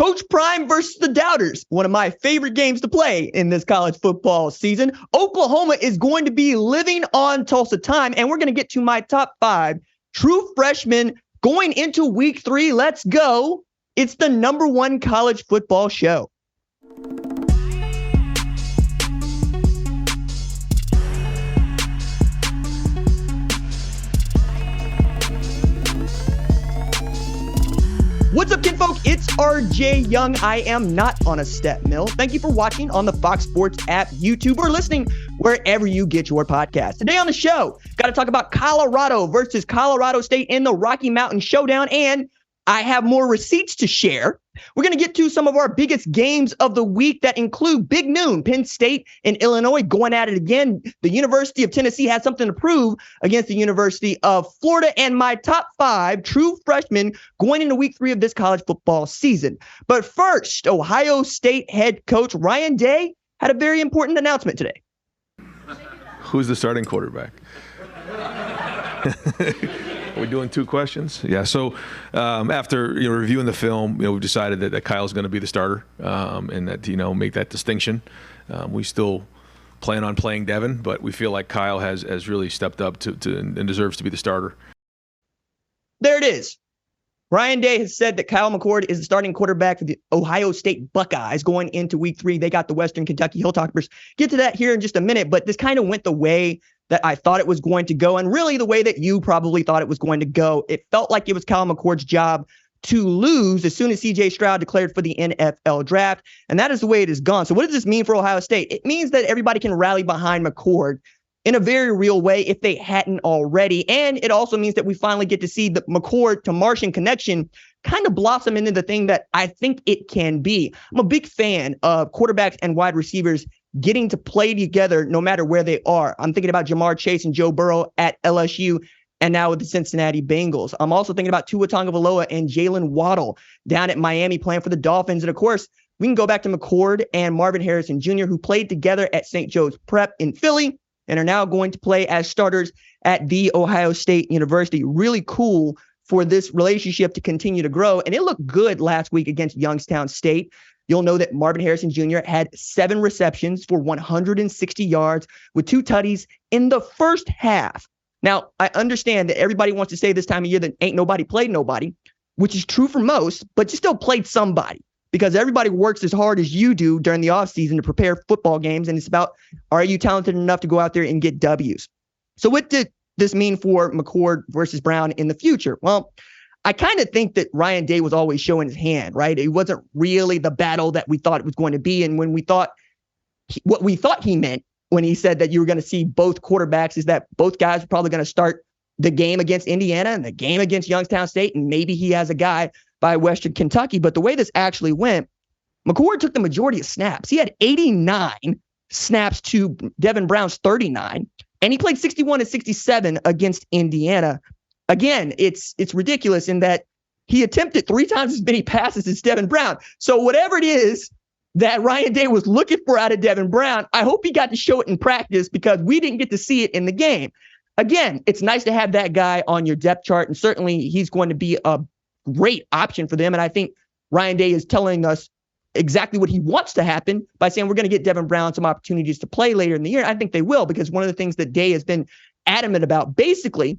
Coach Prime versus the Doubters, one of my favorite games to play in this college football season. Oklahoma is going to be living on Tulsa time, and we're going to get to my top 5 true freshmen going into week 3. Let's go. It's the #1 college football show. What's up, kinfolk? It's RJ Young. I am not on a step mill. Thank you for watching on the Fox Sports app, YouTube, or listening wherever you get your podcast. Today on the show, got to talk about Colorado versus Colorado State in the Rocky Mountain Showdown, and I have more receipts to share. We're going to get to some of our biggest games of the week that include big noon. Penn State and Illinois going at it again. The University of Tennessee has something to prove against the University of Florida, and my top 5 true freshmen going into week 3 of this college football season. But first, Ohio State head coach Ryan Day had a very important announcement today. Who's the starting quarterback? Are we doing 2 questions? Yeah. So after reviewing the film, we've decided that Kyle's going to be the starter, and that make that distinction. We still plan on playing Devin, but we feel like Kyle has really stepped up to and deserves to be the starter. There it is. Ryan Day has said that Kyle McCord is the starting quarterback for the Ohio State Buckeyes going into week 3. They got the Western Kentucky Hilltoppers. Get to that here in just a minute, but this kind of went the way that I thought it was going to go, and really the way that you probably thought it was going to go. It felt like it was Kyle McCord's job to lose as soon as C.J. Stroud declared for the NFL draft, and that is the way it has gone. So what does this mean for Ohio State? It means that everybody can rally behind McCord in a very real way if they hadn't already, and it also means that we finally get to see the McCord to Martian connection kind of blossom into the thing that I think it can be. I'm a big fan of quarterbacks and wide receivers getting to play together no matter where they are. I'm thinking about Jamar Chase and Joe Burrow at LSU and now with the Cincinnati Bengals. I'm also thinking about Tua Tagovailoa and Jalen Waddle down at Miami playing for the Dolphins. And of course, we can go back to McCord and Marvin Harrison Jr., who played together at St. Joe's Prep in Philly and are now going to play as starters at The Ohio State University. Really cool for this relationship to continue to grow. And it looked good last week against Youngstown State. You'll know that Marvin Harrison Jr. had 7 receptions for 160 yards with 2 tutties in the first half. Now, I understand that everybody wants to say this time of year that ain't nobody played nobody, which is true for most, but you still played somebody because everybody works as hard as you do during the offseason to prepare football games. And it's about, are you talented enough to go out there and get W's? So what did this mean for McCord versus Brown in the future? Well, I kind of think that Ryan Day was always showing his hand, right? It wasn't really the battle that we thought it was going to be. And when we thought what we thought he meant when he said that you were going to see both quarterbacks is that both guys were probably going to start the game against Indiana and the game against Youngstown State. And maybe he has a guy by Western Kentucky. But the way this actually went, McCord took the majority of snaps. He had 89 snaps to Devin Brown's 39. And he played 61 and 67 against Indiana. Again, it's ridiculous in that he attempted 3 times as many passes as Devin Brown. So whatever it is that Ryan Day was looking for out of Devin Brown, I hope he got to show it in practice because we didn't get to see it in the game. Again, it's nice to have that guy on your depth chart, and certainly he's going to be a great option for them. And I think Ryan Day is telling us exactly what he wants to happen by saying we're going to get Devin Brown some opportunities to play later in the year. I think they will, because one of the things that Day has been adamant about basically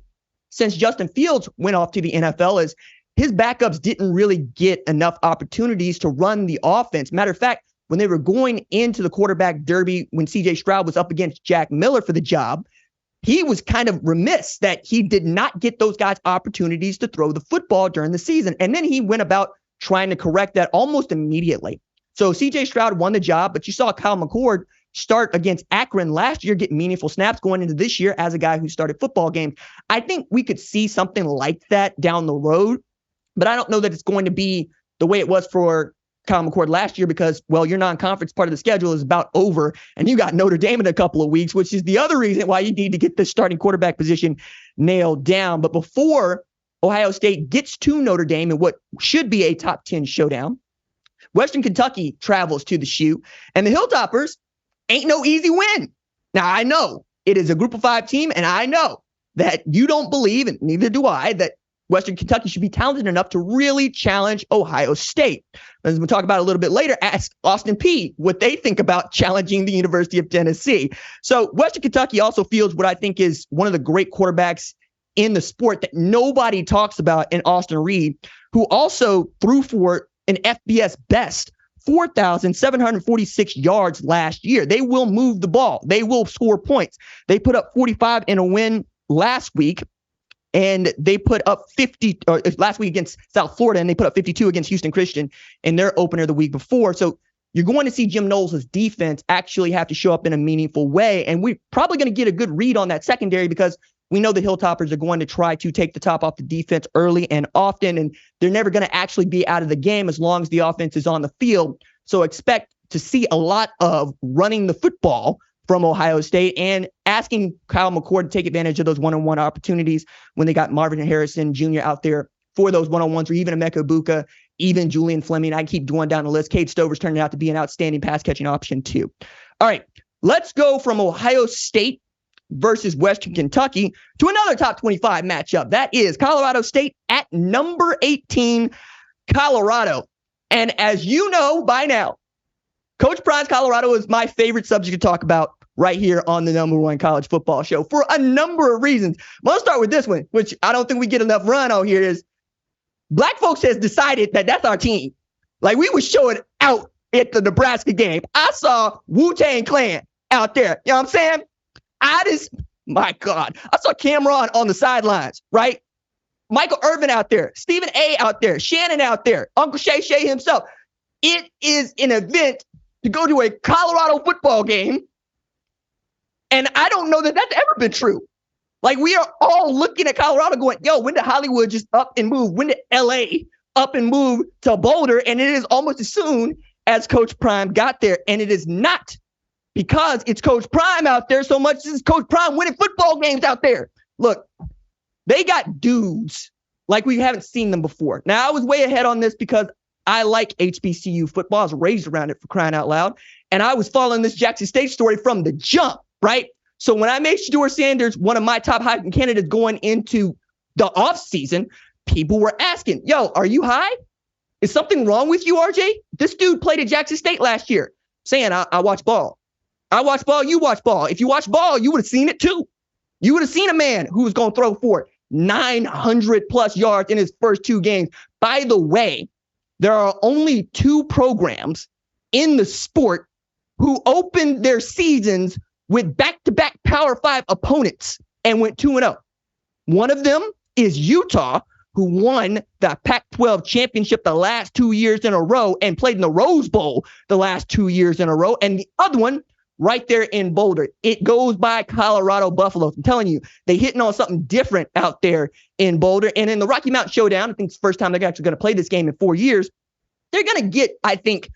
since Justin Fields went off to the NFL is his backups didn't really get enough opportunities to run the offense. Matter of fact, when they were going into the quarterback derby, when C.J. Stroud was up against Jack Miller for the job, he was kind of remiss that he did not get those guys opportunities to throw the football during the season. And then he went about trying to correct that almost immediately. So C.J. Stroud won the job, but you saw Kyle McCord start against Akron last year, get meaningful snaps going into this year as a guy who started football games. I think we could see something like that down the road, but I don't know that it's going to be the way it was for Kyle McCord last year because, well, your non-conference part of the schedule is about over, and you got Notre Dame in a couple of weeks, which is the other reason why you need to get the starting quarterback position nailed down. But before Ohio State gets to Notre Dame in what should be a top 10 showdown, Western Kentucky travels to the shoe, and the Hilltoppers ain't no easy win. Now, I know it is a group of 5 team, and I know that you don't believe, and neither do I, that Western Kentucky should be talented enough to really challenge Ohio State. As we'll talk about a little bit later, ask Austin Peay what they think about challenging the University of Tennessee. So Western Kentucky also fields what I think is one of the great quarterbacks in the sport that nobody talks about in Austin Reed, who also threw for an FBS best 4,746 yards last year. They will move the ball. They will score points. They put up 45 in a win last week, and they put up 50 last week against South Florida, and they put up 52 against Houston Christian in their opener the week before. So you're going to see Jim Knowles' defense actually have to show up in a meaningful way, and we're probably going to get a good read on that secondary because we know the Hilltoppers are going to try to take the top off the defense early and often, and they're never going to actually be out of the game as long as the offense is on the field. So expect to see a lot of running the football from Ohio State and asking Kyle McCord to take advantage of those one-on-one opportunities when they got Marvin Harrison Jr. out there for those one-on-ones, or even Emeka Egbuka, even Julian Fleming. I keep going down the list. Cade Stover's turning out to be an outstanding pass-catching option too. All right, let's go from Ohio State versus Western Kentucky to another top 25 matchup. That is Colorado State at number 18, Colorado. And as you know by now, Coach Prime's Colorado is my favorite subject to talk about right here on the #1 college football show for a number of reasons. I'm going to start with this one, which I don't think we get enough run on here, is Black folks has decided that that's our team. Like, we was showing out at the Nebraska game. I saw Wu-Tang Clan out there. You know what I'm saying? My God, I saw Cameron on the sidelines, right? Michael Irvin out there, Stephen A out there, Shannon out there, Uncle Shay himself. It is an event to go to a Colorado football game. And I don't know that that's ever been true. Like, we are all looking at Colorado going, yo, when did Hollywood just up and move? When did LA up and move to Boulder? And it is almost as soon as Coach Prime got there. And it is not because it's Coach Prime out there so much as Coach Prime winning football games out there. Look, they got dudes like we haven't seen them before. Now, I was way ahead on this because I like HBCU football. I was raised around it, for crying out loud. And I was following this Jackson State story from the jump, right? So when I made Shedeur Sanders one of my top Heisman candidates going into the offseason, people were asking, yo, are you high? Is something wrong with you, RJ? This dude played at Jackson State last year. Saying, I watch ball. I watch ball, you watch ball. If you watch ball, you would have seen it too. You would have seen a man who was going to throw for 900 plus yards in his first 2 games. By the way, there are only 2 programs in the sport who opened their seasons with back-to-back Power 5 opponents and went 2-0. One of them is Utah, who won the Pac-12 championship the last 2 years in a row and played in the Rose Bowl the last 2 years in a row. And the other one, right there in Boulder, it goes by Colorado Buffaloes. I'm telling you, they hitting on something different out there in Boulder. And in the Rocky Mountain Showdown, I think it's the first time they're actually going to play this game in 4 years. They're going to get, I think,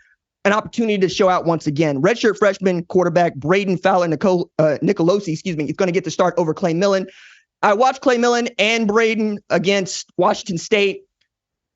an opportunity to show out once again. Redshirt freshman quarterback Brayden Fowler Nicolosi, is going to get the start over Clay Millen. I watched Clay Millen and Brayden against Washington State.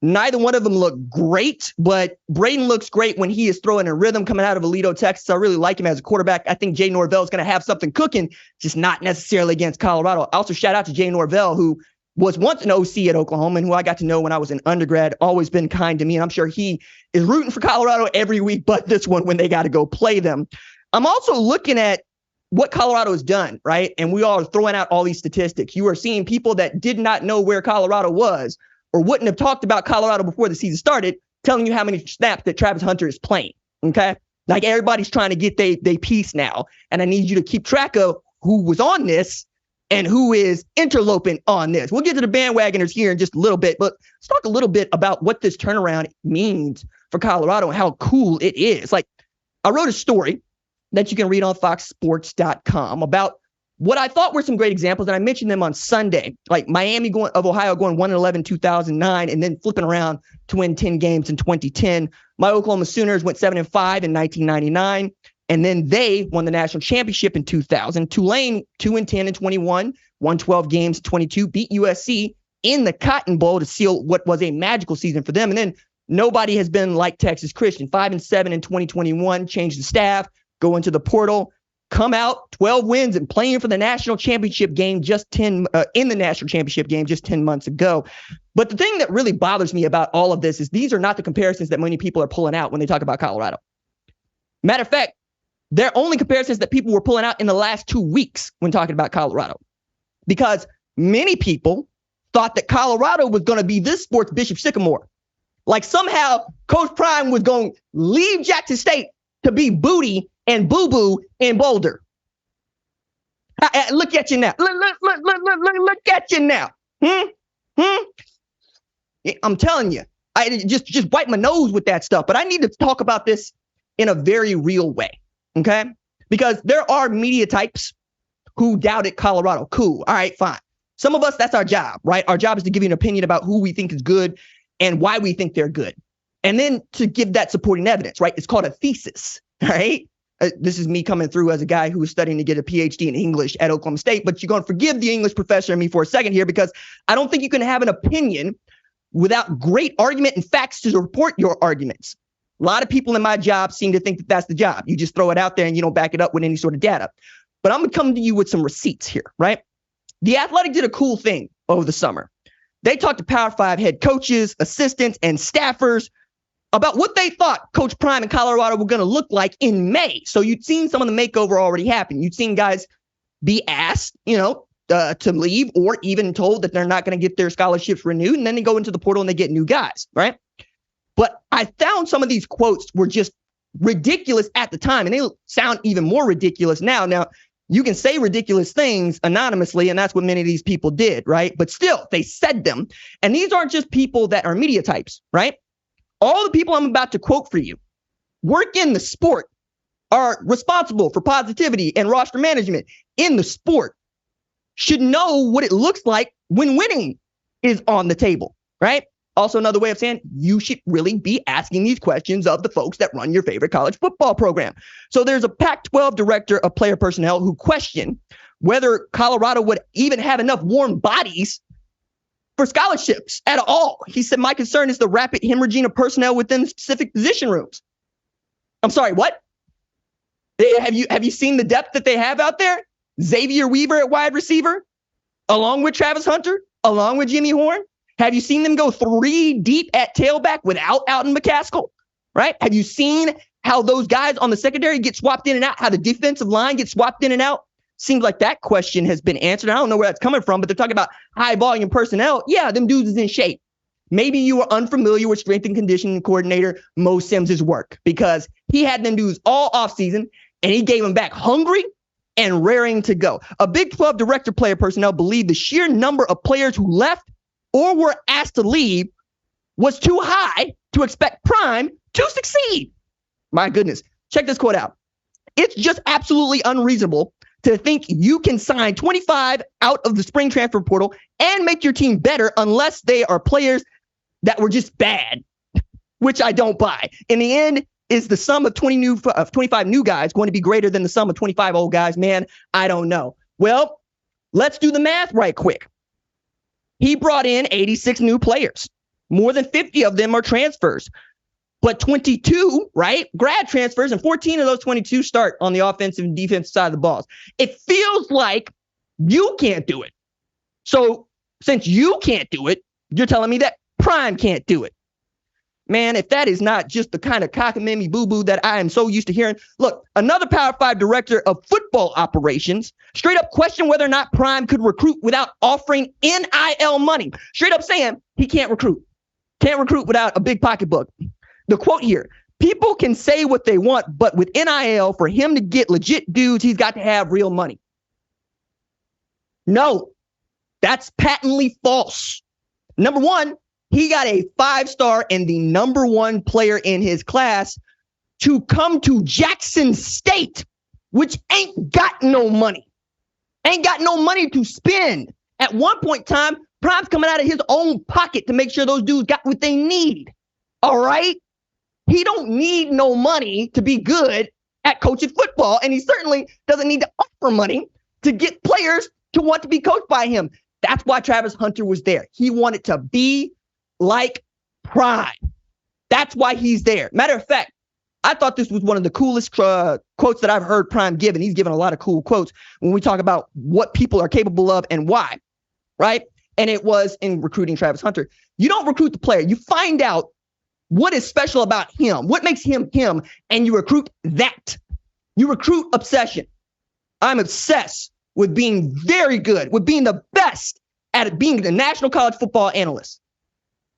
Neither one of them look great, but Brayden looks great when he is throwing a rhythm coming out of Aledo, Texas. I really like him as a quarterback. I think Jay Norvell is going to have something cooking, just not necessarily against Colorado. Also, shout out to Jay Norvell, who was once an OC at Oklahoma and who I got to know when I was an undergrad, always been kind to me. And I'm sure he is rooting for Colorado every week, but this one when they got to go play them. I'm also looking at what Colorado has done, right? And we all are throwing out all these statistics. You are seeing people that did not know where Colorado was or wouldn't have talked about Colorado before the season started, telling you how many snaps that Travis Hunter is playing, okay? Like, everybody's trying to get they piece now, and I need you to keep track of who was on this and who is interloping on this. We'll get to the bandwagoners here in just a little bit, but let's talk a little bit about what this turnaround means for Colorado and how cool it is. Like, I wrote a story that you can read on foxsports.com about what I thought were some great examples, and I mentioned them on Sunday, like Miami of Ohio going 1-11 2009 and then flipping around to win 10 games in 2010. My Oklahoma Sooners went 7-5 in 1999, and then they won the national championship in 2000. Tulane 2-10 in 21, won 12 games in 22, beat USC in the Cotton Bowl to seal what was a magical season for them. And then nobody has been like Texas Christian, 5-7 in 2021, changed the staff, go into the portal. come out 12 wins and playing for the national championship game in the national championship game just 10 months ago. But the thing that really bothers me about all of this is these are not the comparisons that many people are pulling out when they talk about Colorado. Matter of fact, they're only comparisons that people were pulling out in the last 2 weeks when talking about Colorado, because many people thought that Colorado was going to be this sport's Bishop Sycamore. Like somehow Coach Prime was going to leave Jackson State to be Booty and Boo Boo in Boulder. Look at you now. Look at you now. I'm telling you, I just wipe my nose with that stuff. But I need to talk about this in a very real way, okay? Because there are media types who doubted Colorado. Cool. All right, fine. Some of us, that's our job, right? Our job is to give you an opinion about who we think is good and why we think they're good. And then to give that supporting evidence, right? It's called a thesis, right? This is me coming through as a guy who was studying to get a PhD in English at Oklahoma State, but you're going to forgive the English professor and me for a second here, because I don't think you can have an opinion without great argument and facts to support your arguments. A lot of people in my job seem to think that that's the job. You just throw it out there and you don't back it up with any sort of data. But I'm going to come to you with some receipts here, right? The Athletic did a cool thing over the summer. They talked to Power 5 head coaches, assistants, and staffers about what they thought Coach Prime and Colorado were going to look like in May. So you'd seen some of the makeover already happen. You'd seen guys be asked, to leave, or even told that they're not going to get their scholarships renewed. And then they go into the portal and they get new guys, right? But I found some of these quotes were just ridiculous at the time, and they sound even more ridiculous now. Now, you can say ridiculous things anonymously, and that's what many of these people did, right? But still, they said them. And these aren't just people that are media types, right? All the people I'm about to quote for you work in the sport, are responsible for positivity and roster management in the sport, should know what it looks like when winning is on the table, right? Also, another way of saying you should really be asking these questions of the folks that run your favorite college football program. So there's a Pac-12 director of player personnel who questioned whether Colorado would even have enough warm bodies for scholarships at all. He said, my concern is the rapid hemorrhaging of personnel within specific position rooms. I'm sorry, what? Have you seen the depth that they have out there? Xavier Weaver at wide receiver, along with Travis Hunter, along with Jimmy Horn. Have you seen them go 3 deep at tailback without Alton McCaskill, right? Have you seen how those guys on the secondary get swapped in and out, how the defensive line gets swapped in and out? Seems like that question has been answered. I don't know where that's coming from, but they're talking about high volume personnel. Yeah, them dudes is in shape. Maybe you are unfamiliar with strength and conditioning coordinator Mo Sims' work, because he had them dudes all offseason and he gave them back hungry and raring to go. A Big 12 director player personnel believed the sheer number of players who left or were asked to leave was too high to expect Prime to succeed. My goodness. Check this quote out. It's just absolutely unreasonable to think you can sign 25 out of the spring transfer portal and make your team better unless they are players that were just bad, which I don't buy. In the end, is the sum of 25 new guys going to be greater than the sum of 25 old guys? Man, I don't know. Well, let's do the math right quick. He brought in 86 new players. More than 50 of them are transfers. But 22, right, grad transfers, and 14 of those 22 start on the offensive and defensive side of the balls. It feels like you can't do it. So since you can't do it, you're telling me that Prime can't do it. Man, if that is not just the kind of cockamamie boo-boo that I am so used to hearing. Look, another Power 5 director of football operations straight up questioned whether or not Prime could recruit without offering NIL money. Straight up saying he can't recruit. Can't recruit without a big pocketbook. The quote here, people can say what they want, but with NIL, for him to get legit dudes, he's got to have real money. No, that's patently false. Number one, he got a 5-star and the number 1 player in his class to come to Jackson State, which ain't got no money. Ain't got no money to spend. At one point in time, Prime's coming out of his own pocket to make sure those dudes got what they need. All right? He don't need no money to be good at coaching football, and he certainly doesn't need to offer money to get players to want to be coached by him. That's why Travis Hunter was there. He wanted to be like Prime. That's why he's there. Matter of fact, I thought this was one of the coolest quotes that I've heard Prime give, and he's given a lot of cool quotes when we talk about what people are capable of and why, right? And it was in recruiting Travis Hunter. You don't recruit the player. You find out what is special about him, what makes him him, and you recruit that. You recruit obsession. I'm obsessed with being very good, with being the best at being the national college football analyst.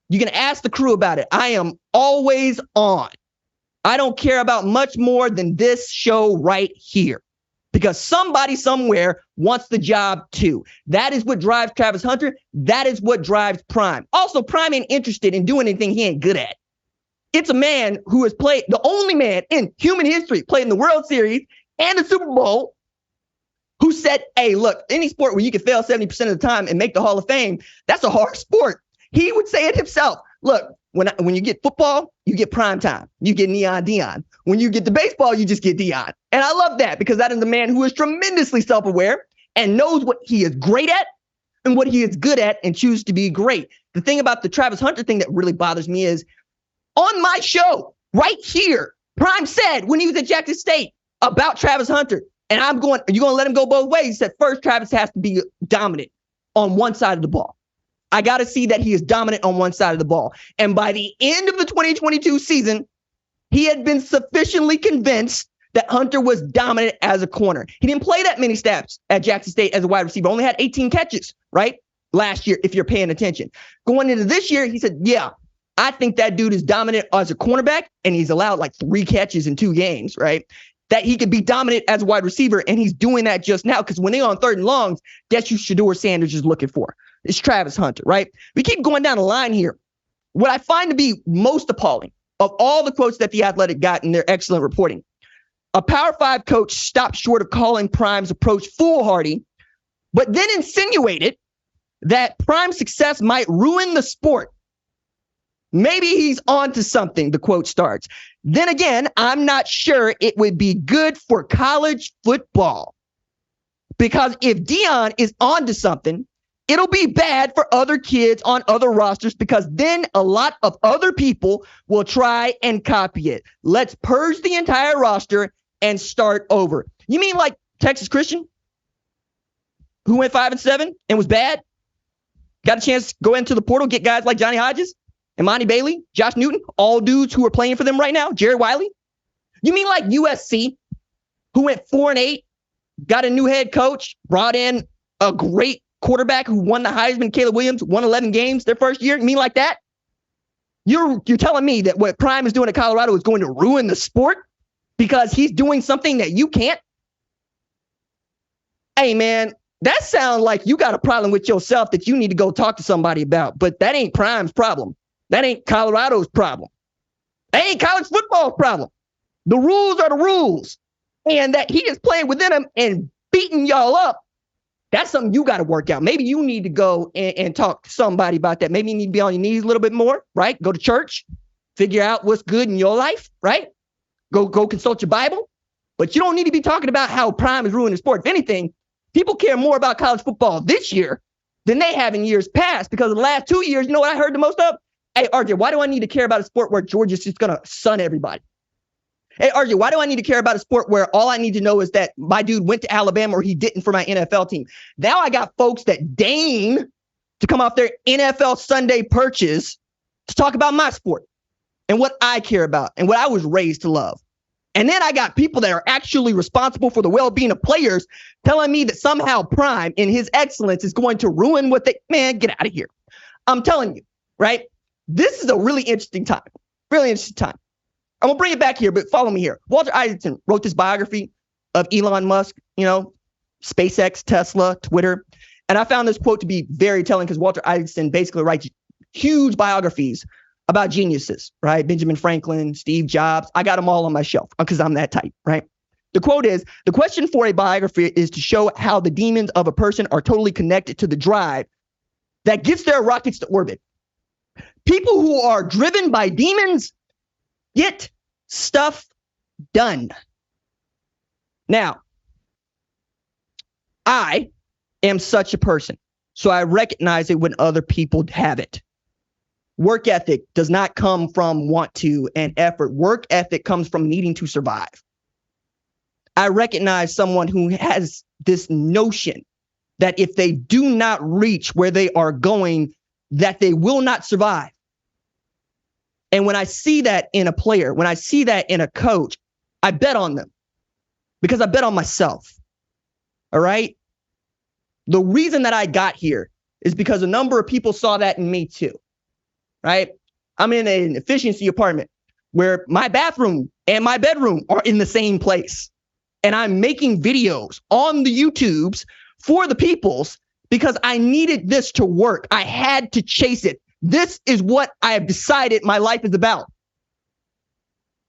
You can ask the crew about it. I am always on. I don't care about much more than this show right here because somebody somewhere wants the job too. That is what drives Travis Hunter. That is what drives Prime. Also, Prime ain't interested in doing anything he ain't good at. It's a man who has played, the only man in human history, played in the World Series and the Super Bowl, who said, hey, look, any sport where you can fail 70% of the time and make the Hall of Fame, that's a hard sport. He would say it himself. Look, when you get football, you get prime time. You get Neon Dion. When you get the baseball, you just get Dion. And I love that because that is a man who is tremendously self-aware and knows what he is great at and what he is good at and chooses to be great. The thing about the Travis Hunter thing that really bothers me is on my show right here, Prime said when he was at Jackson State about Travis Hunter, and I'm going, are you going to let him go both ways? He said, first, Travis has to be dominant on one side of the ball. I got to see that he is dominant on one side of the ball. And by the end of the 2022 season, he had been sufficiently convinced that Hunter was dominant as a corner. He didn't play that many snaps at Jackson State as a wide receiver, only had 18 catches, right? Last year, if you're paying attention. Going into this year, he said, yeah, I think that dude is dominant as a cornerback, and he's allowed like 3 catches in 2 games, right? That he could be dominant as a wide receiver, and he's doing that just now because when they're on 3rd and longs, that's who Shedeur Sanders is looking for. It's Travis Hunter, right? We keep going down the line here. What I find to be most appalling of all the quotes that The Athletic got in their excellent reporting, a Power 5 coach stopped short of calling Prime's approach foolhardy, but then insinuated that Prime's success might ruin the sport. Maybe he's on to something, the quote starts. Then again, I'm not sure it would be good for college football. Because if Dion is on to something, it'll be bad for other kids on other rosters because then a lot of other people will try and copy it. Let's purge the entire roster and start over. You mean like Texas Christian, who went 5-7 and was bad? Got a chance to go into the portal, get guys like Johnny Hodges, Imani Bailey, Josh Newton, all dudes who are playing for them right now, Jared Wiley? You mean like USC, who went 4-8, got a new head coach, brought in a great quarterback who won the Heisman, Caleb Williams, won 11 games their first year? You mean like that? You're telling me that what Prime is doing at Colorado is going to ruin the sport because he's doing something that you can't? Hey, man, that sounds like you got a problem with yourself that you need to go talk to somebody about, but that ain't Prime's problem. That ain't Colorado's problem. That ain't college football's problem. The rules are the rules. And that he is playing within them and beating y'all up, that's something you got to work out. Maybe you need to go and talk to somebody about that. Maybe you need to be on your knees a little bit more, right? Go to church, figure out what's good in your life, right? Go consult your Bible. But you don't need to be talking about how Prime is ruining the sport. If anything, people care more about college football this year than they have in years past because of the last 2 years, you know what I heard the most of? Hey, RJ, why do I need to care about a sport where Georgia's just going to sun everybody? Hey, RJ, why do I need to care about a sport where all I need to know is that my dude went to Alabama or he didn't for my NFL team? Now I got folks that deign to come off their NFL Sunday perches to talk about my sport and what I care about and what I was raised to love. And then I got people that are actually responsible for the well-being of players telling me that somehow Prime in his excellence is going to ruin what they, man, get out of here. I'm telling you, right? This is a really interesting time. Really interesting time. I'm going to bring it back here, but follow me here. Walter Isaacson wrote this biography of Elon Musk, you know, SpaceX, Tesla, Twitter. And I found this quote to be very telling because Walter Isaacson basically writes huge biographies about geniuses, right? Benjamin Franklin, Steve Jobs. I got them all on my shelf because I'm that type, right? The quote is, the question for a biography is to show how the demons of a person are totally connected to the drive that gets their rockets to orbit. People who are driven by demons get stuff done. Now, I am such a person, so I recognize it when other people have it. Work ethic does not come from want to and effort. Work ethic comes from needing to survive. I recognize someone who has this notion that if they do not reach where they are going, that they will not survive. And when I see that in a player, when I see that in a coach, I bet on them because I bet on myself. All right. The reason that I got here is because a number of people saw that in me too. Right. I'm in an efficiency apartment where my bathroom and my bedroom are in the same place. And I'm making videos on the YouTubes for the peoples because I needed this to work. I had to chase it. This is what I have decided my life is about.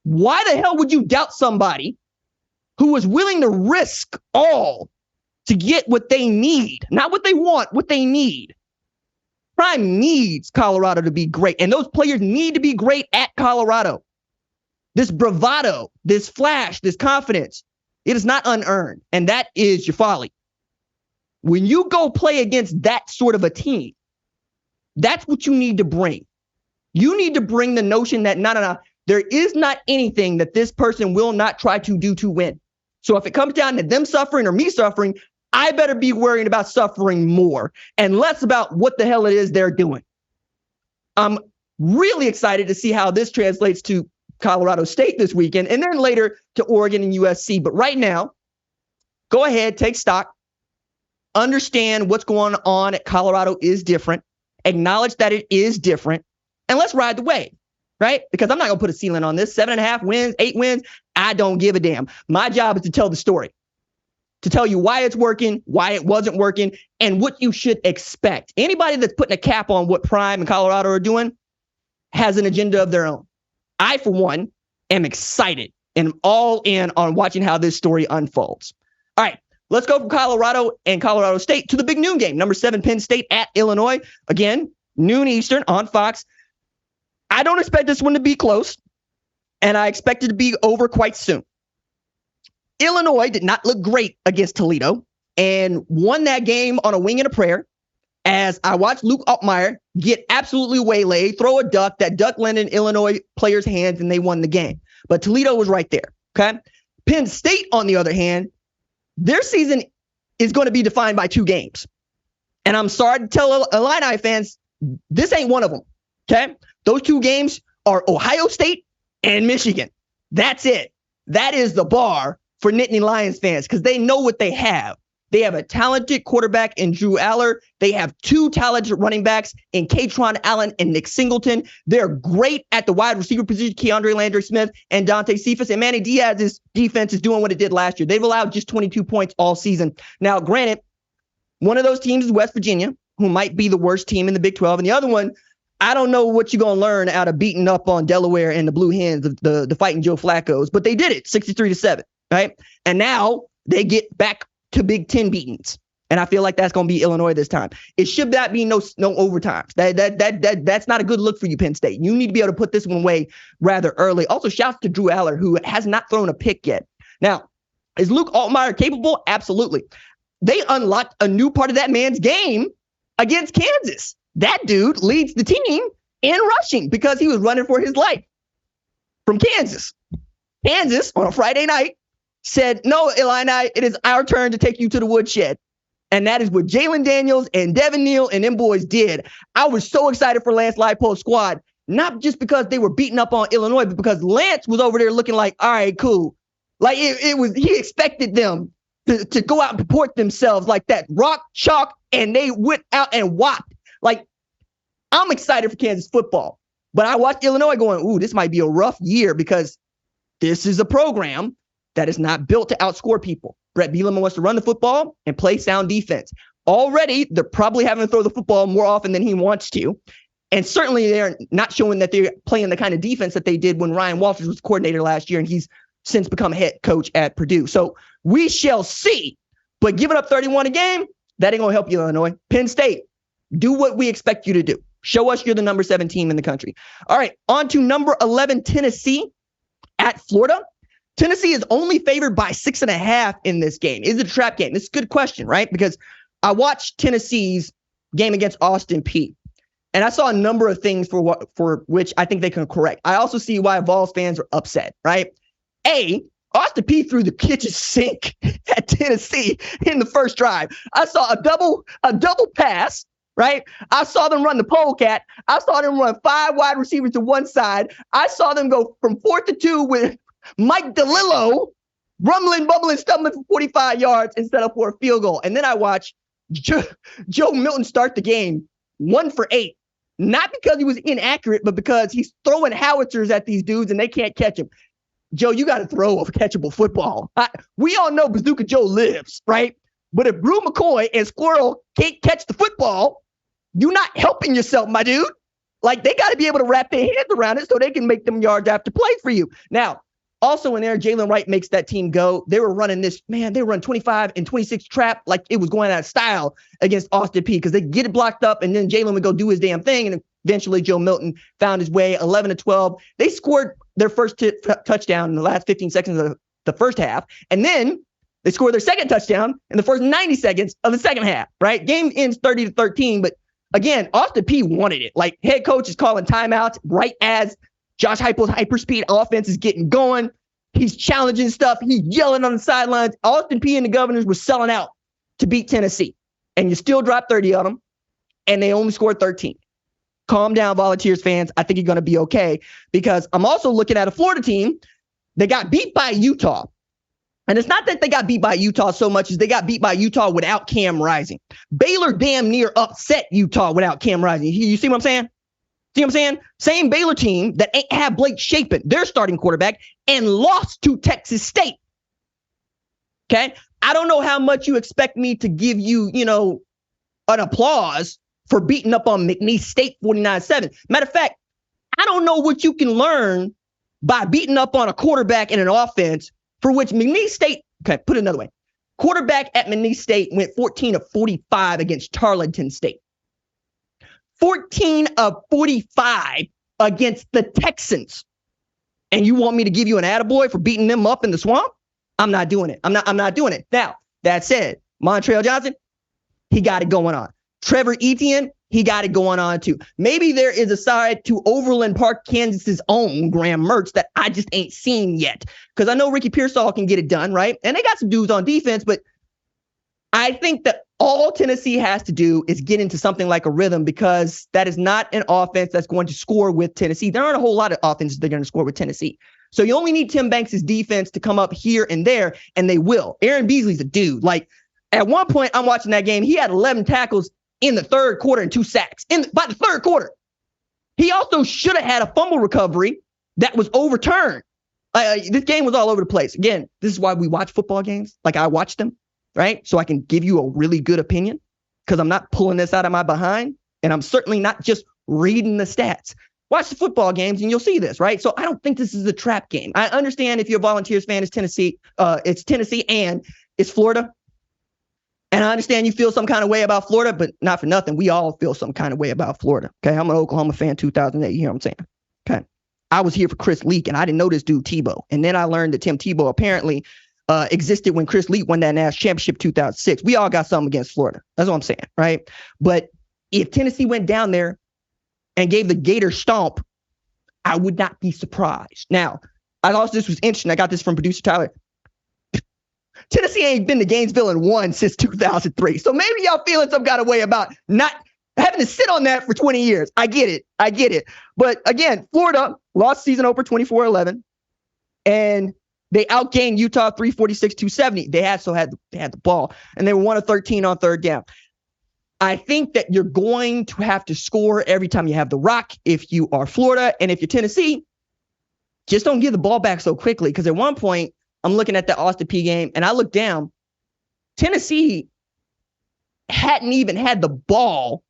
Why the hell would you doubt somebody who was willing to risk all to get what they need? Not what they want, what they need. Prime needs Colorado to be great, and those players need to be great at Colorado. This bravado, this flash, this confidence, it is not unearned, and that is your folly. When you go play against that sort of a team, that's what you need to bring. You need to bring the notion that, no, there is not anything that this person will not try to do to win. So if it comes down to them suffering or me suffering, I better be worrying about suffering more and less about what the hell it is they're doing. I'm really excited to see how this translates to Colorado State this weekend and then later to Oregon and USC. But right now, go ahead, take stock, understand what's going on at Colorado is different. Acknowledge that it is different, and let's ride the wave, right? Because I'm not going to put a ceiling on this. 7.5 wins, 8 wins. I don't give a damn. My job is to tell the story, to tell you why it's working, why it wasn't working, and what you should expect. Anybody that's putting a cap on what Prime and Colorado are doing has an agenda of their own. I, for one, am excited and I'm all in on watching how this story unfolds. All right. Let's go from Colorado and Colorado State to the big noon game. Number 7, Penn State at Illinois. Again, noon Eastern on Fox. I don't expect this one to be close, and I expect it to be over quite soon. Illinois did not look great against Toledo and won that game on a wing and a prayer as I watched Luke Altmaier get absolutely waylaid, throw a duck. That duck landed in Illinois players' hands, and they won the game. But Toledo was right there, okay? Penn State, on the other hand, their season is going to be defined by 2 games. And I'm sorry to tell Illini fans, this ain't one of them, okay? Those 2 games are Ohio State and Michigan. That's it. That is the bar for Nittany Lions fans because they know what they have. They have a talented quarterback in Drew Aller. They have 2 talented running backs in Katron Allen and Nick Singleton. They're great at the wide receiver position, Keandre Landry-Smith and Dante Cephas. And Manny Diaz's defense is doing what it did last year. They've allowed just 22 points all season. Now, granted, one of those teams is West Virginia, who might be the worst team in the Big 12. And the other one, I don't know what you're going to learn out of beating up on Delaware and the Blue Hens, the fighting Joe Flacco's. But they did it, 63-7, right? And now they get back to Big 10 beatings. And I feel like that's going to be Illinois this time. It should not be no overtimes. That's not a good look for you, Penn State. You need to be able to put this one away rather early. Also, shouts to Drew Aller, who has not thrown a pick yet. Now, is Luke Altmaier capable? Absolutely. They unlocked a new part of that man's game against Kansas. That dude leads the team in rushing because he was running for his life from Kansas. Kansas, on a Friday night, said, no, Illini, it is our turn to take you to the woodshed. And that is what Jalen Daniels and Devin Neal and them boys did. I was so excited for Lance Leipold's squad, not just because they were beating up on Illinois, but because Lance was over there looking like, all right, cool. Like it was, he expected them to go out and purport themselves like that rock chalk, and they went out and whopped. Like, I'm excited for Kansas football, but I watched Illinois going, ooh, this might be a rough year because this is a program that is not built to outscore people. Brett Bielema wants to run the football and play sound defense. Already, they're probably having to throw the football more often than he wants to. And certainly they're not showing that they're playing the kind of defense that they did when Ryan Walters was coordinator last year, and he's since become head coach at Purdue. So we shall see. But giving up 31 a game, that ain't going to help you, Illinois. Penn State, do what we expect you to do. Show us you're the number 7 team in the country. All right, on to number 11, Tennessee at Florida. Tennessee is only favored by 6.5 in this game. Is it a trap game? This is a good question, right? Because I watched Tennessee's game against Austin Peay. And I saw a number of things for which I think they can correct. I also see why Vols fans are upset, right? Austin Peay threw the kitchen sink at Tennessee in the first drive. I saw a double pass, right? I saw them run the polecat. I saw them run 5 wide receivers to one side. I saw them go from 4th and 2 with Mike DeLillo rumbling, bumbling, stumbling for 45 yards and set up for a field goal. And then I watched Joe Milton start the game 1 for 8. Not because he was inaccurate, but because he's throwing howitzers at these dudes and they can't catch him. Joe, you got to throw a catchable football. We all know Bazooka Joe lives, right? But if Brew McCoy and Squirrel can't catch the football, you're not helping yourself, my dude. Like, they got to be able to wrap their heads around it so they can make them yards after play for you. Now, also in there, Jalen Wright makes that team go. They were running they run 25 and 26 trap like it was going out of style against Austin Peay because they get it blocked up and then Jalen would go do his damn thing. And eventually Joe Milton found his way 11-12. They scored their first touchdown in the last 15 seconds of the first half. And then they scored their second touchdown in the first 90 seconds of the second half, right? Game ends 30-13. But again, Austin Peay wanted it. Like, head coach is calling timeouts right as Josh Heupel's hyperspeed offense is getting going. He's challenging stuff. He's yelling on the sidelines. Austin Peay and the Governors were selling out to beat Tennessee. And you still dropped 30 on them, and they only scored 13. Calm down, Volunteers fans. I think you're going to be okay because I'm also looking at a Florida team that got beat by Utah. And it's not that they got beat by Utah so much as they got beat by Utah without Cam Rising. Baylor damn near upset Utah without Cam Rising. You see what I'm saying? See what I'm saying? Same Baylor team that ain't have Blake Shapen, their starting quarterback, and lost to Texas State. Okay? I don't know how much you expect me to give you, an applause for beating up on McNeese State 49-7. Matter of fact, I don't know what you can learn by beating up on a quarterback in an offense for which McNeese State, okay, put it another way. Quarterback at McNeese State went 14 of 45 against Tarleton State. 14 of 45 against the Texans. And you want me to give you an attaboy for beating them up in the swamp? I'm not doing it. I'm not doing it. Now, that said, Montrell Johnson, he got it going on. Trevor Etienne, he got it going on too. Maybe there is a side to Overland Park, Kansas's own Graham Mertz that I just ain't seen yet. Because I know Ricky Pearsall can get it done, right? And they got some dudes on defense, but I think that all Tennessee has to do is get into something like a rhythm because that is not an offense that's going to score with Tennessee. There aren't a whole lot of offenses that are going to score with Tennessee. So you only need Tim Banks' defense to come up here and there, and they will. Aaron Beasley's a dude. Like, at one point, I'm watching that game. He had 11 tackles in the third quarter and 2 sacks by the third quarter. He also should have had a fumble recovery that was overturned. This game was all over the place. Again, this is why we watch football games. Like, I watch them, right? So I can give you a really good opinion because I'm not pulling this out of my behind, and I'm certainly not just reading the stats. Watch the football games and you'll see this, right? So I don't think this is a trap game. I understand if you're a Volunteers fan, it's Tennessee and it's Florida. And I understand you feel some kind of way about Florida, but not for nothing. We all feel some kind of way about Florida. Okay. I'm an Oklahoma fan, 2008. You hear what I'm saying? Okay. I was here for Chris Leak and I didn't know this dude Tebow. And then I learned that Tim Tebow apparently existed when Chris Leak won that national championship 2006. We all got something against Florida. That's what I'm saying. Right. But if Tennessee went down there and gave the Gator stomp, I would not be surprised. Now, I also, this was interesting. I got this from producer Tyler. Tennessee ain't been to Gainesville and won since 2003. So maybe y'all feeling some kind of way about not having to sit on that for 20 years. I get it. But again, Florida lost season opener 24-11, and they outgained Utah 346-270. They had the ball, and they were 1 of 13 on third down. I think that you're going to have to score every time you have the rock if you are Florida. And if you're Tennessee, just don't give the ball back so quickly. Because at one point, I'm looking at the Austin Peay game, and I look down. Tennessee hadn't even had the ball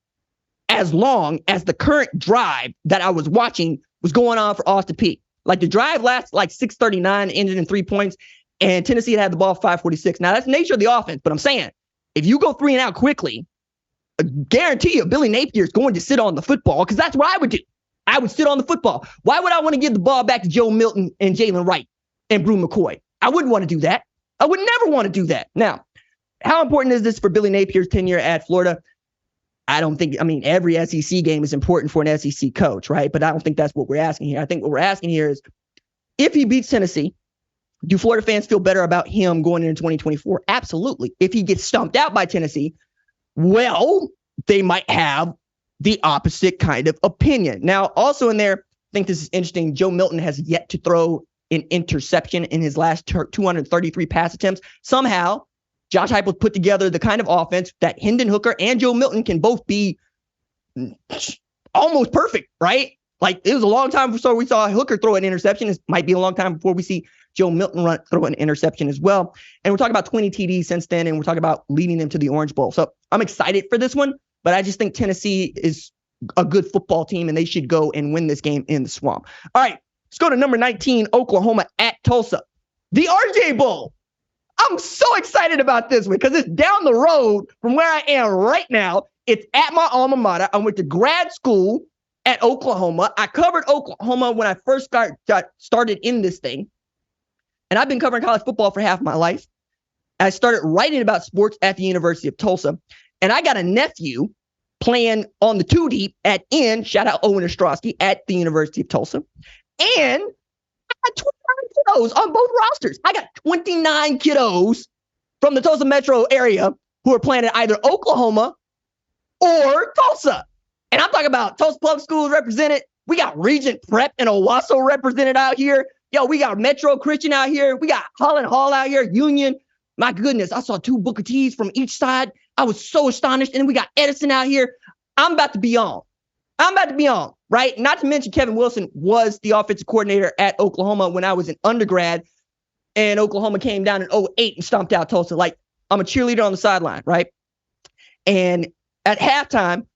as long as the current drive that I was watching was going on for Austin Peay. Like, the drive lasted like 6:39, ended in 3 points, and Tennessee had the ball 5:46. Now, that's the nature of the offense, but I'm saying, if you go 3 and out quickly, I guarantee you Billy Napier is going to sit on the football because that's what I would do. I would sit on the football. Why would I want to give the ball back to Joe Milton and Jalen Wright and Brew McCoy? I wouldn't want to do that. I would never want to do that. Now, how important is this for Billy Napier's tenure at Florida? I don't think, every SEC game is important for an SEC coach, right? But I don't think that's what we're asking here. I think what we're asking here is, if he beats Tennessee, do Florida fans feel better about him going into 2024? Absolutely. If he gets stomped out by Tennessee, well, they might have the opposite kind of opinion. Now, also in there, I think this is interesting. Joe Milton has yet to throw an interception in his last 233 pass attempts. Somehow, Josh Heupel put together the kind of offense that Hendon Hooker and Joe Milton can both be almost perfect, right? Like, it was a long time before we saw Hooker throw an interception. It might be a long time before we see Joe Milton throw an interception as well. And we're talking about 20 TDs since then, and we're talking about leading them to the Orange Bowl. So I'm excited for this one, but I just think Tennessee is a good football team, and they should go and win this game in the Swamp. All right, let's go to number 19, Oklahoma at Tulsa. The RJ Bowl. I'm so excited about this one because it's down the road from where I am right now. It's at my alma mater. I went to grad school at Oklahoma. I covered Oklahoma when I first got started in this thing. And I've been covering college football for half my life. I started writing about sports at the University of Tulsa. And I got a nephew playing on the two deep at N, shout out Owen Ostrowski, at the University of Tulsa. And I got 29 kiddos on both rosters. I got 29 kiddos from the Tulsa metro area who are playing at either Oklahoma or Tulsa. And I'm talking about Tulsa Public Schools represented. We got Regent Prep and Owasso represented out here. Yo, we got Metro Christian out here. We got Holland Hall out here, Union. My goodness, I saw 2 Booker T's from each side. I was so astonished. And then we got Edison out here. I'm about to be on, right? Not to mention Kevin Wilson was the offensive coordinator at Oklahoma when I was an undergrad. And Oklahoma came down in 2008 and stomped out Tulsa. Like, I'm a cheerleader on the sideline, right? And at halftime,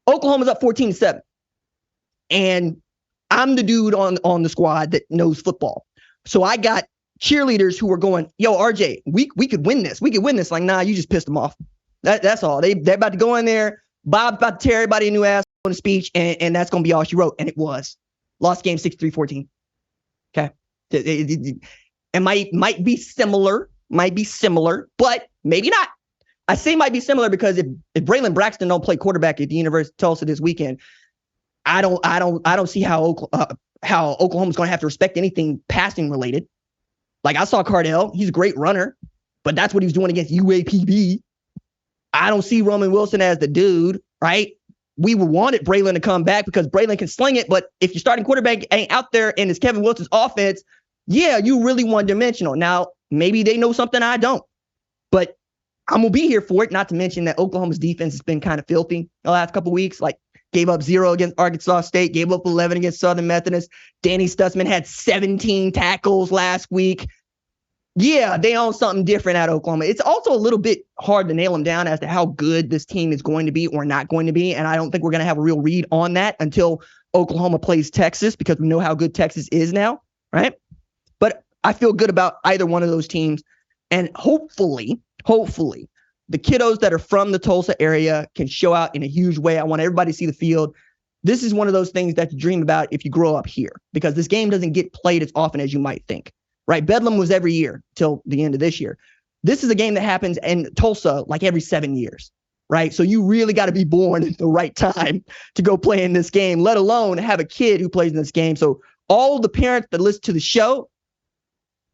Oklahoma's up 14-7. And I'm the dude on the squad that knows football. So I got cheerleaders who were going, yo, RJ, we could win this. We could win this. Like, nah, you just pissed them off. That's all. They're about to go in there. Bob's about to tear everybody a new ass on a speech, and that's going to be all she wrote. And it was. Lost game 63-14. Okay. It might be similar, but maybe not. I say might be similar because if Braylon Braxton don't play quarterback at the University of Tulsa this weekend, I don't see how Oklahoma's going to have to respect anything passing related. Like, I saw Cardell. He's a great runner, but that's what he was doing against UAPB. I don't see Roman Wilson as the dude, right? We wanted Braylon to come back because Braylon can sling it, but if your starting quarterback ain't out there and it's Kevin Wilson's offense, yeah, you really one-dimensional. Now, maybe they know something I don't, but I'm going to be here for it, not to mention that Oklahoma's defense has been kind of filthy the last couple of weeks. Like, gave up 0 against Arkansas State, gave up 11 against Southern Methodist. Danny Stutzman had 17 tackles last week. Yeah, they own something different at Oklahoma. It's also a little bit hard to nail them down as to how good this team is going to be or not going to be. And I don't think we're going to have a real read on that until Oklahoma plays Texas, because we know how good Texas is now, right? But I feel good about either one of those teams. And hopefully, the kiddos that are from the Tulsa area can show out in a huge way. I want everybody to see the field. This is one of those things that you dream about if you grow up here, because this game doesn't get played as often as you might think, right? Bedlam was every year till the end of this year. This is a game that happens in Tulsa like every 7 years, right? So you really got to be born at the right time to go play in this game, let alone have a kid who plays in this game. So all the parents that listen to the show,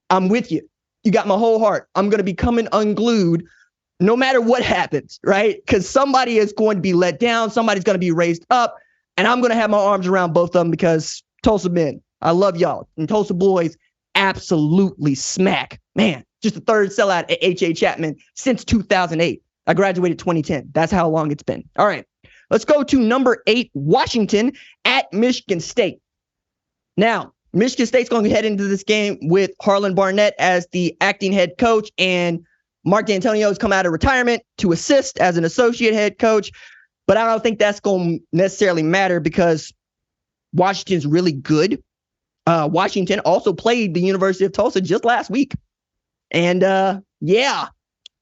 I'm with you. You got my whole heart. I'm going to be coming unglued no matter what happens, right? Because somebody is going to be let down. Somebody's going to be raised up. And I'm going to have my arms around both of them, because Tulsa men, I love y'all. And Tulsa boys absolutely smack. Man, just the third sellout at H.A. Chapman since 2008. I graduated 2010. That's how long it's been. All right, let's go to number 8, Washington at Michigan State. Now, Michigan State's going to head into this game with Harlan Barnett as the acting head coach, and Mark D'Antonio has come out of retirement to assist as an associate head coach. But I don't think that's going to necessarily matter, because Washington's really good. Washington also played the University of Tulsa just last week. And yeah,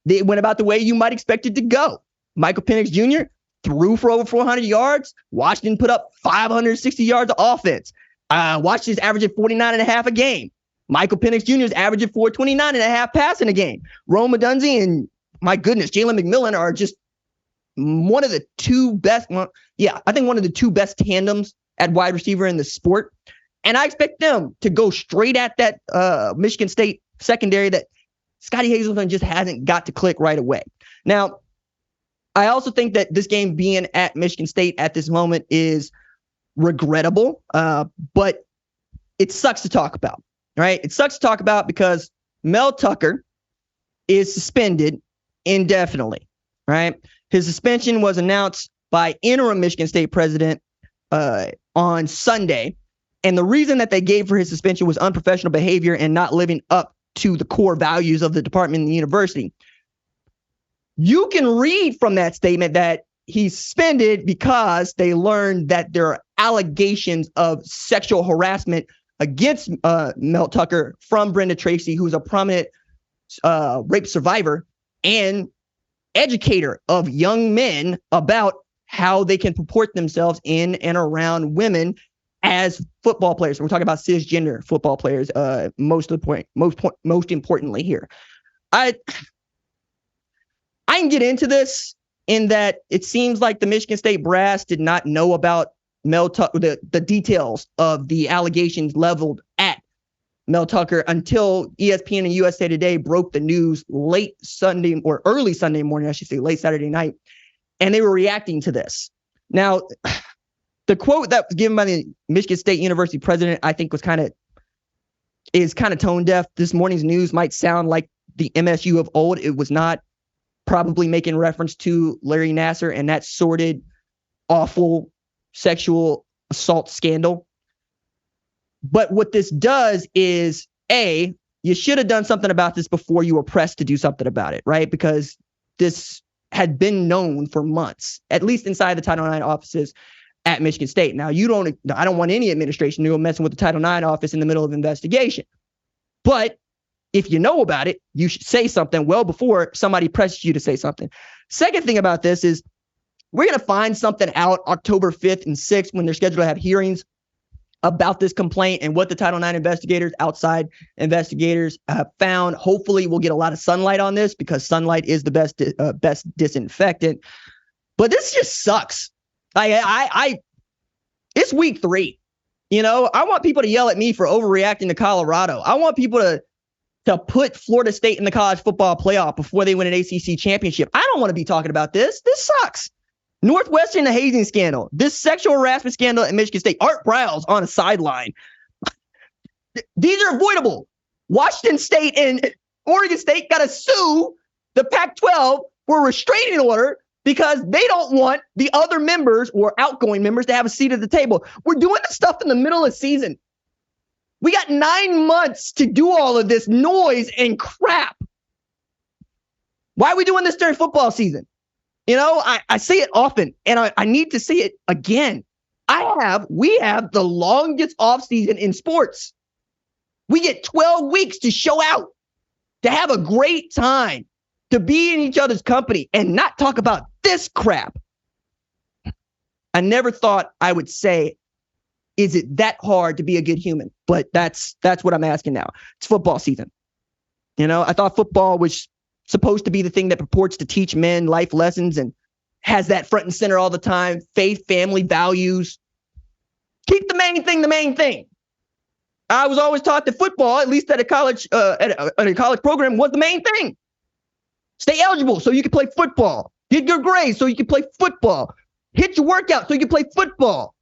they went about the way you might expect it to go. Michael Penix Jr. threw for over 400 yards. Washington put up 560 yards of offense. Washington's averaging 49.5 a game. Michael Penix Jr. is averaging 429.5 passing a game. Rome Odunze and, my goodness, Jalen McMillan are just one of the two best, I think one of the two best tandems at wide receiver in the sport. And I expect them to go straight at that Michigan State secondary that Scotty Hazelton just hasn't got to click right away. Now, I also think that this game being at Michigan State at this moment is regrettable, but it sucks to talk about, right? It sucks to talk about because Mel Tucker is suspended indefinitely, right? His suspension was announced by interim Michigan State president on Sunday. And the reason that they gave for his suspension was unprofessional behavior and not living up to the core values of the department and the university. You can read from that statement that he's suspended because they learned that there are allegations of sexual harassment against Mel Tucker from Brenda Tracy, who's a prominent rape survivor and educator of young men about how they can purport themselves in and around women as football players. We're talking about cisgender football players. Most importantly here, I can get into this in that it seems like the Michigan State brass did not know about Mel Tucker, the details of the allegations leveled at Mel Tucker until ESPN and USA Today broke the news late Sunday or early Sunday morning, I should say, late Saturday night, and they were reacting to this. Now, the quote that was given by the Michigan State University president, I think, is kind of tone deaf. This morning's news might sound like the MSU of old. It was not, probably making reference to Larry Nassar and that sordid, awful sexual assault scandal. But what this does is, A, you should have done something about this before you were pressed to do something about it, right? Because this had been known for months, at least inside the Title IX offices at Michigan State. Now, I don't want any administration to go messing with the Title IX office in the middle of investigation. But if you know about it, you should say something well before somebody presses you to say something. Second thing about this is we're going to find something out October 5th and 6th when they're scheduled to have hearings about this complaint and what the Title IX investigators, outside investigators, have found. Hopefully we'll get a lot of sunlight on this because sunlight is the best disinfectant. But this just sucks. It's week 3. I want people to yell at me for overreacting to Colorado. I want people to put Florida State in the college football playoff before they win an ACC championship. I don't want to be talking about this. This sucks. Northwestern, the hazing scandal, this sexual harassment scandal at Michigan State, Art Briles on a sideline. These are avoidable. Washington State and Oregon State got to sue the Pac-12 for a restraining order because they don't want the other members or outgoing members to have a seat at the table. We're doing this stuff in the middle of the season. We got 9 months to do all of this noise and crap. Why are we doing this during football season? I say it often, and I need to say it again. We have the longest offseason in sports. We get 12 weeks to show out, to have a great time, to be in each other's company and not talk about this crap. I never thought I would say, is it that hard to be a good human? But that's what I'm asking now. It's football season. I thought football was supposed to be the thing that purports to teach men life lessons and has that front and center all the time. Faith, family, values. Keep the main thing the main thing. I was always taught that football, at least at a college program, was the main thing. Stay eligible so you can play football. Get good grades so you can play football. Hit your workout so you can play football.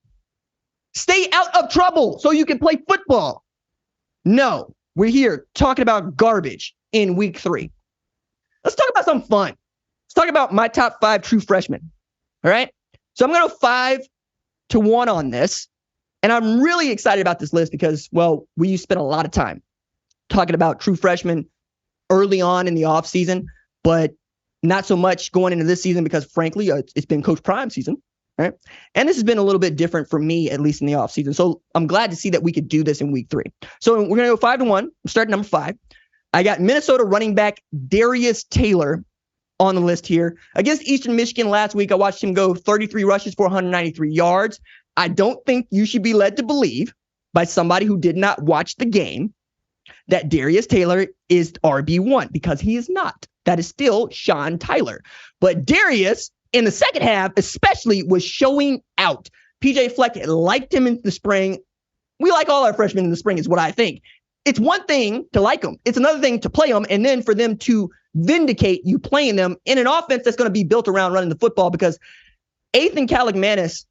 Stay out of trouble so you can play football. No, we're here talking about garbage in week 3. Let's talk about something fun. Let's talk about my top 5 true freshmen. All right. So I'm going to go 5-1 on this. And I'm really excited about this list because, well, we spent a lot of time talking about true freshmen early on in the offseason, but not so much going into this season because, frankly, it's been Coach Prime season. Right. And this has been a little bit different for me, at least in the offseason. So I'm glad to see that we could do this in week 3. So we're going to go 5-1. I'm starting number 5. I got Minnesota running back Darius Taylor on the list here. Against Eastern Michigan last week, I watched him go 33 rushes for 193 yards. I don't think you should be led to believe by somebody who did not watch the game that Darius Taylor is RB1 because he is not. That is still Sean Tyler. But Darius in the second half, especially, was showing out. PJ Fleck liked him in the spring. We like all our freshmen in the spring is what I think. It's one thing to like them. It's another thing to play them, and then for them to vindicate you playing them in an offense that's going to be built around running the football, because Ethan Kaligmanis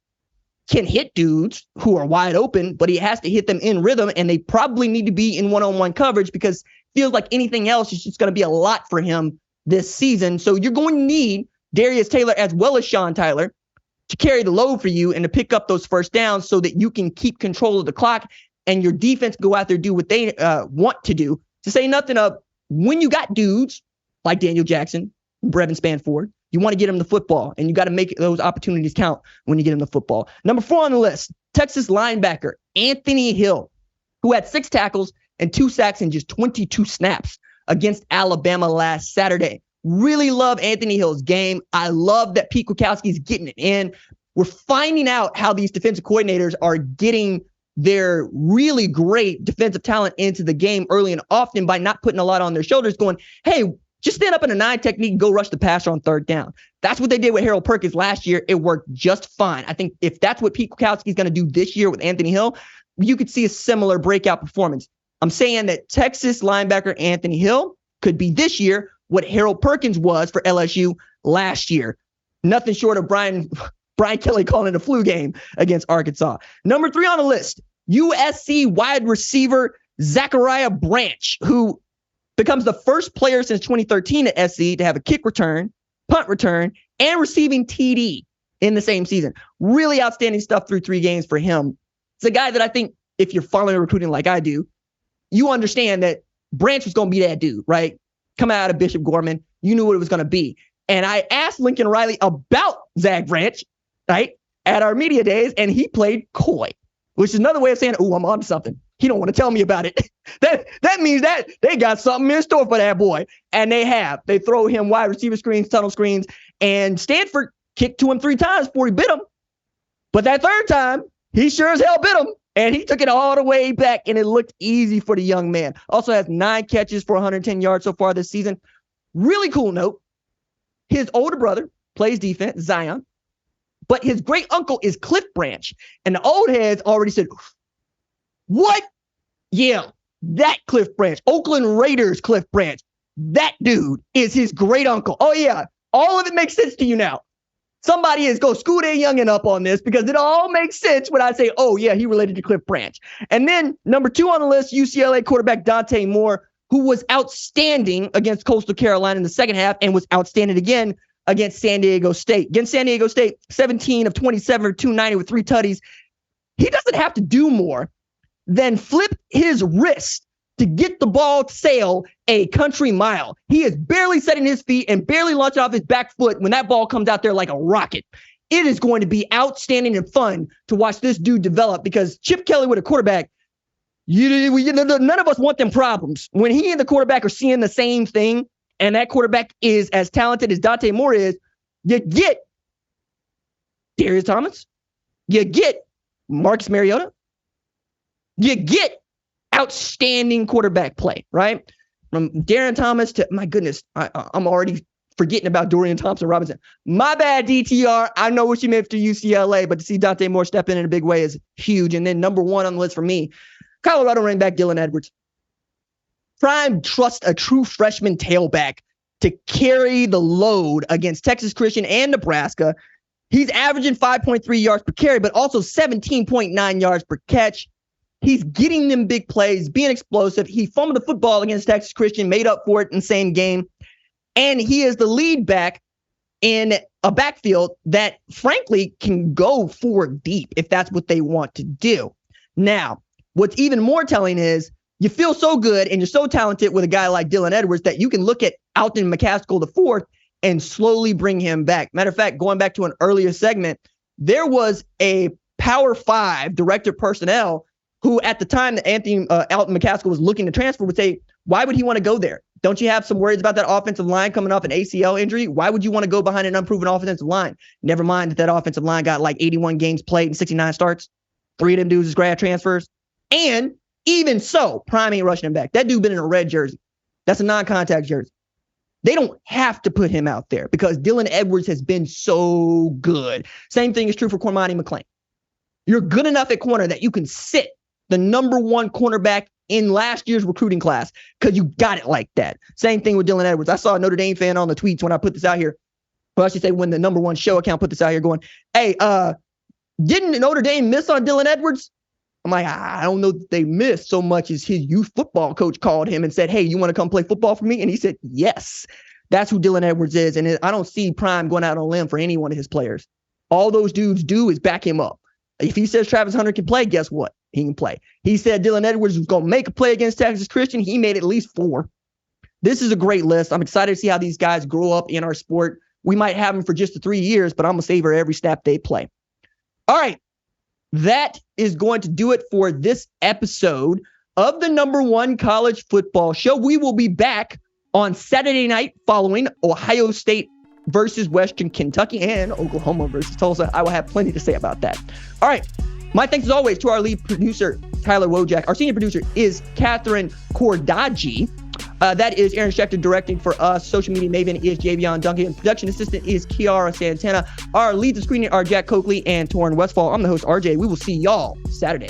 can hit dudes who are wide open, but he has to hit them in rhythm, and they probably need to be in one-on-one coverage, because it feels like anything else is just going to be a lot for him this season. So you're going to need Darius Taylor as well as Sean Tyler to carry the load for you and to pick up those first downs so that you can keep control of the clock and your defense go out there and do what they want to do. To say nothing of when you got dudes like Daniel Jackson, Brevin Spanford, you want to get him the football, and you got to make those opportunities count when you get him the football. Number 4 on the list, Texas linebacker Anthony Hill, who had 6 tackles and 2 sacks in just 22 snaps against Alabama last Saturday. Really love Anthony Hill's game. I love that Pete Kwiatkowski's getting it in. We're finding out how these defensive coordinators are getting their really great defensive talent into the game early and often by not putting a lot on their shoulders, going, hey, just stand up in a 9 technique and go rush the passer on 3rd down. That's what they did with Harold Perkins last year. It worked just fine. I think if that's what Pete Kwiatkowski's going to do this year with Anthony Hill, you could see a similar breakout performance. I'm saying that Texas linebacker Anthony Hill could be this year what Harold Perkins was for LSU last year. Nothing short of Brian Kelly calling it a flu game against Arkansas. Number 3 on the list, USC wide receiver Zachariah Branch, who becomes the first player since 2013 at SC to have a kick return, punt return, and receiving TD in the same season. Really outstanding stuff through 3 games for him. It's a guy that I think if you're following recruiting like I do, you understand that Branch was going to be that dude, right? Coming out of Bishop Gorman, you knew what it was going to be. And I asked Lincoln Riley about Zach Branch, right, at our media days, and he played coy, which is another way of saying, oh, I'm on something. He don't want to tell me about it. That means that they got something in store for that boy. And they have. They throw him wide receiver screens, tunnel screens, and Stanford kicked to him 3 times before he bit him. But that 3rd time, he sure as hell bit him. And he took it all the way back, and it looked easy for the young man. Also has 9 catches for 110 yards so far this season. Really cool note. His older brother plays defense, Zion, but his great uncle is Cliff Branch. And the old heads already said, what? Yeah, that Cliff Branch, Oakland Raiders Cliff Branch, that dude is his great uncle. Oh yeah, all of it makes sense to you now. Somebody is go school their youngin' up on this, because it all makes sense when I say, oh yeah, he related to Cliff Branch. And then number 2 on the list, UCLA quarterback Dante Moore, who was outstanding against Coastal Carolina in the second half and was outstanding again against San Diego State. Against San Diego State, 17 of 27 for 290 with 3 tutties. He doesn't have to do more than flip his wrist to get the ball to sail a country mile. He is barely setting his feet and barely launching off his back foot when that ball comes out there like a rocket. It is going to be outstanding and fun to watch this dude develop, because Chip Kelly with a quarterback, none of us want them problems. When he and the quarterback are seeing the same thing, and that quarterback is as talented as Dante Moore is, you get Darius Thomas, you get Marcus Mariota, you get outstanding quarterback play, right? From Darren Thomas to, my goodness, I'm already forgetting about Dorian Thompson-Robinson. My bad, DTR. I know what you meant for UCLA, but to see Dante Moore step in a big way is huge. And then number 1 on the list for me, Colorado running back Dylan Edwards. Prime trust a true freshman tailback to carry the load against Texas Christian and Nebraska. He's averaging 5.3 yards per carry, but also 17.9 yards per catch. He's getting them big plays, being explosive. He fumbled the football against Texas Christian, made up for it in the same game. And he is the lead back in a backfield that, frankly, can go 4 deep if that's what they want to do. Now, what's even more telling is you feel so good and you're so talented with a guy like Dylan Edwards that you can look at Alton McCaskill IV and slowly bring him back. Matter of fact, going back to an earlier segment, there was a Power 5 director of personnel who at the time that Alton McCaskill was looking to transfer would say, why would he want to go there? Don't you have some worries about that offensive line coming off an ACL injury? Why would you want to go behind an unproven offensive line? Never mind that offensive line got like 81 games played and 69 starts. 3 of them dudes is grad transfers. And even so, Prime ain't rushing him back. That dude been in a red jersey. That's a non-contact jersey. They don't have to put him out there because Dylan Edwards has been so good. Same thing is true for Cormani McClain. You're good enough at corner that you can sit the number one cornerback in last year's recruiting class because you got it like that. Same thing with Dylan Edwards. I saw a Notre Dame fan on the tweets when I put this out here. Well, I should say when the number one show account put this out here going, hey, didn't Notre Dame miss on Dylan Edwards? I'm like, I don't know that they missed so much as his youth football coach called him and said, hey, you want to come play football for me? And he said, yes. That's who Dylan Edwards is. And I don't see Prime going out on a limb for any one of his players. All those dudes do is back him up. If he says Travis Hunter can play, guess what? He can play. He said Dylan Edwards was going to make a play against Texas Christian. He made at least 4. This is a great list. I'm excited to see how these guys grow up in our sport. We might have them for just the 3 years, but I'm going to savor every snap they play. All right. That is going to do it for this episode of the number one college football show. We will be back on Saturday night following Ohio State versus Western Kentucky and Oklahoma versus Tulsa. I will have plenty to say about that. All right. My thanks as always to our lead producer, Tyler Wojak. Our senior producer is Catherine Cordaji. That is Aaron Schechter directing for us. Social media maven is Javion Duncan. Production assistant is Kiara Santana. Our leads and screening are Jack Coakley and Torrin Westfall. I'm the host, RJ. We will see y'all Saturday.